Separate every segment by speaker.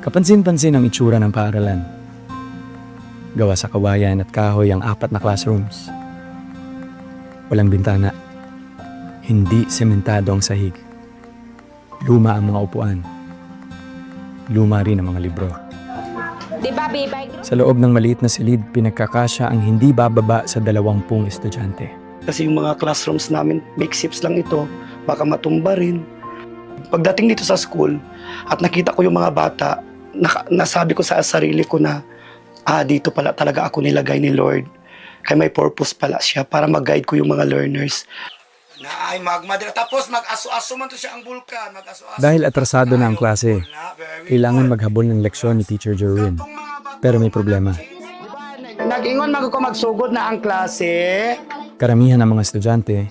Speaker 1: Kapansin-pansin ang itsura ng paaralan. Gawa sa kawayan at kahoy ang 4 na classrooms. Walang bintana. Hindi sementado ang sahig. Luma ang mga upuan. Luma rin ang mga libro. Sa loob ng maliit na silid, pinagkakasya ang hindi bababa sa 20 estudyante.
Speaker 2: Kasi yung mga classrooms namin, makeshifts lang ito, baka matumba rin. Pagdating dito sa school at nakita ko yung mga bata, nasabi ko sa sarili ko na, dito pala talaga ako nilagay ni Lord. Kaya may purpose pala siya para mag-guide ko yung mga learners. Ay, tapos mag-aso-aso man to siya ang bulkan.
Speaker 1: Dahil atrasado na ang klase, kailangan maghabol ng leksyon ni Teacher Jerwin. Pero may problema.
Speaker 2: Nag-ingon ko magsugod na ang klase.
Speaker 1: Karamihan ng mga estudyante,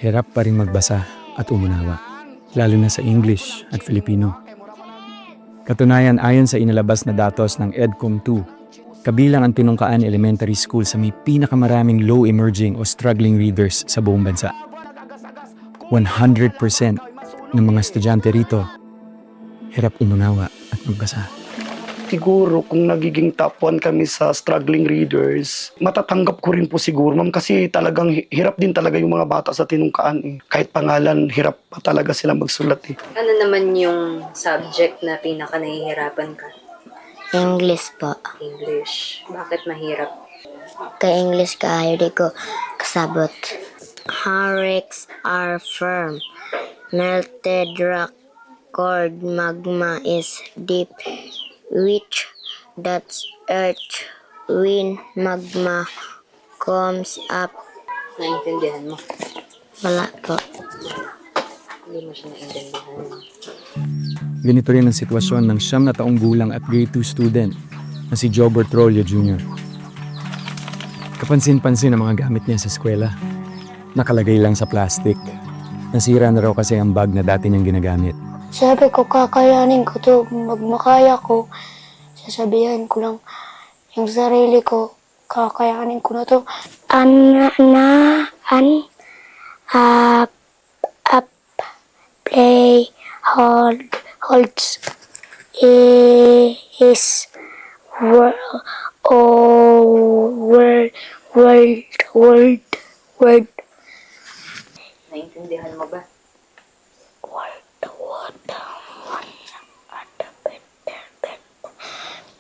Speaker 1: hirap pa rin magbasa at umunawa, lalo na sa English at Filipino. Katunayan, ayon sa inilabas na datos ng EDCOM 2, kabilang ang Tinungkaan Elementary School sa may pinakamaraming low emerging o struggling readers sa buong bansa. 100% ng mga estudyante rito, hirap umunawa at magbasa.
Speaker 2: Siguro kung nagiging top 1 kami sa struggling readers, matatanggap ko rin po siguro, ma'am, kasi talagang hirap din talaga yung mga bata sa tinungkaan eh. Kahit pangalan, hirap pa talaga sila magsulat eh.
Speaker 3: Ano naman yung subject na pinaka nahihirapan ka?
Speaker 4: English po.
Speaker 3: English. Bakit mahirap?
Speaker 4: Kay English kaayo di ko kasabot. Hurricanes are firm. Melted rock, cold magma is deep. Which that's earth, wind, magma comes up.
Speaker 3: Naintindihan mo?
Speaker 4: Wala po.
Speaker 3: Hindi mo siya naintindihan.
Speaker 1: Ganito rin ang sitwasyon ng 9 na taong gulang at grade 2 student na si Jobert Rollo Jr. Kapansin-pansin ang mga gamit niya sa eskwela. Nakalagay lang sa plastic. Nasira na raw kasi ang bag na dati niyang ginagamit.
Speaker 4: Sabi ko, kakayanin ko to. Magmakaya ko. Sasabihan ko lang yung sarili ko. Kakayanin ko na to. Up, play, holds, is, word.
Speaker 3: Naintindihan mo ba?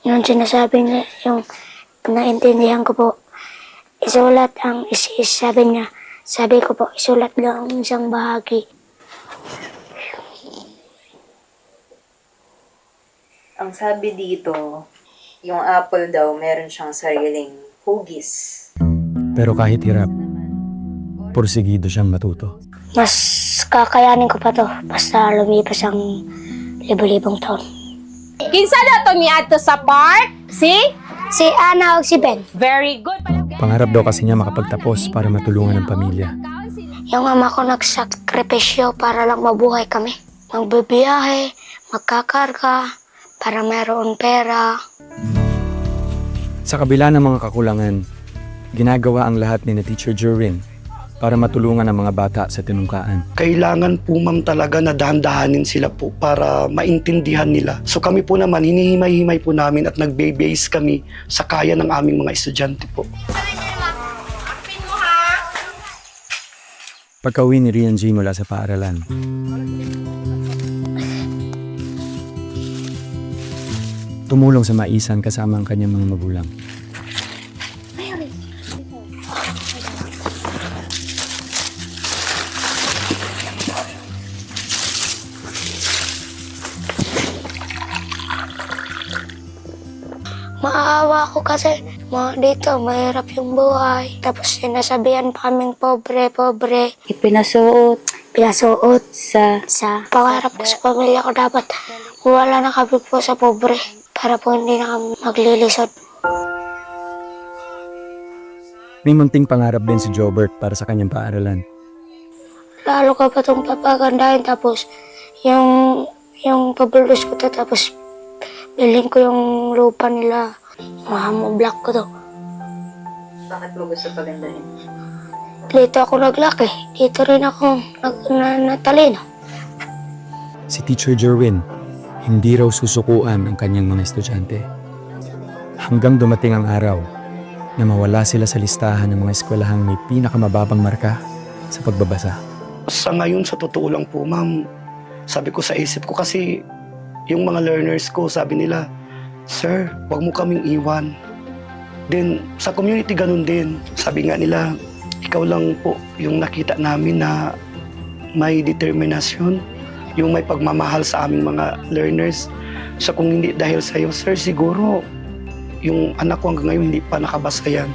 Speaker 4: Yung sinasabi niya, yung naintindihan ko po, isulat ang sabi niya. Sabi ko po, isulat lang ang isang bahagi.
Speaker 3: Ang sabi dito, yung apple daw meron siyang sariling hugis.
Speaker 1: Pero kahit hirap, porsigido siyang matuto.
Speaker 4: Mas kakayanin ko pa to, basta lumipas ang libo-libong taon.
Speaker 5: Kinsa na to ni ato sa park? Si
Speaker 4: Ana o si Ben.
Speaker 5: Very good.
Speaker 1: Pangarap daw kasi niya makapagtapos para matulungan ang pamilya.
Speaker 4: Yung ama ko nagsakripisyo para lang mabuhay kami. Magbibiyahe, magkakarga, para mayroon pera.
Speaker 1: Sa kabila ng mga kakulangan, ginagawa ang lahat ni na Teacher Jerwin para matulungan ang mga bata sa tinungkaan.
Speaker 2: Kailangan po, ma'am, talaga na dahan-dahanin sila po para maintindihan nila. So kami po naman, hinihimay-himay po namin at nagbe-base kami sa kaya ng aming mga estudyante po.
Speaker 1: Pagka-uwi ni Rian G mula sa paaralan, tumulong sa maisan kasama ang kanyang mga magulang.
Speaker 4: Maawa ko kasi dito mahirap yung buhay. Tapos sinasabihan pa kaming pobre.
Speaker 3: Ipinasuot
Speaker 4: Pinasuot
Speaker 3: sa
Speaker 4: pangarap ko sa pamilya ko dapat wala na kami po sa pobre para po hindi na kami maglilisod.
Speaker 1: May munting pangarap din si Jobert para sa kanyang paaralan.
Speaker 4: Lalo ka pa itong papagandahin tapos yung pabuldos ko to tapos bilhin ko yung lupa nila. Mahamoblock ko to.
Speaker 3: Bakit mo gusto pagandahin?
Speaker 4: Dito ako naglaki. Dito rin ako natalino.
Speaker 1: Si Teacher Jerwin, Hindi raw susukuan ang kanyang mga estudyante. Hanggang dumating ang araw na mawala sila sa listahan ng mga eskwelahang may pinakamababang marka sa pagbabasa.
Speaker 2: Sa ngayon, sa totoo lang po, ma'am, sabi ko sa isip ko kasi yung mga learners ko, sabi nila, "Sir, wag mo kaming iwan." Then, sa community ganun din. Sabi nga nila, ikaw lang po yung nakita namin na may determinasyon, yung may pagmamahal sa aming mga learners. So kung hindi dahil sa'yo, sir, siguro yung anak ko hanggang ngayon hindi pa nakabasa yan.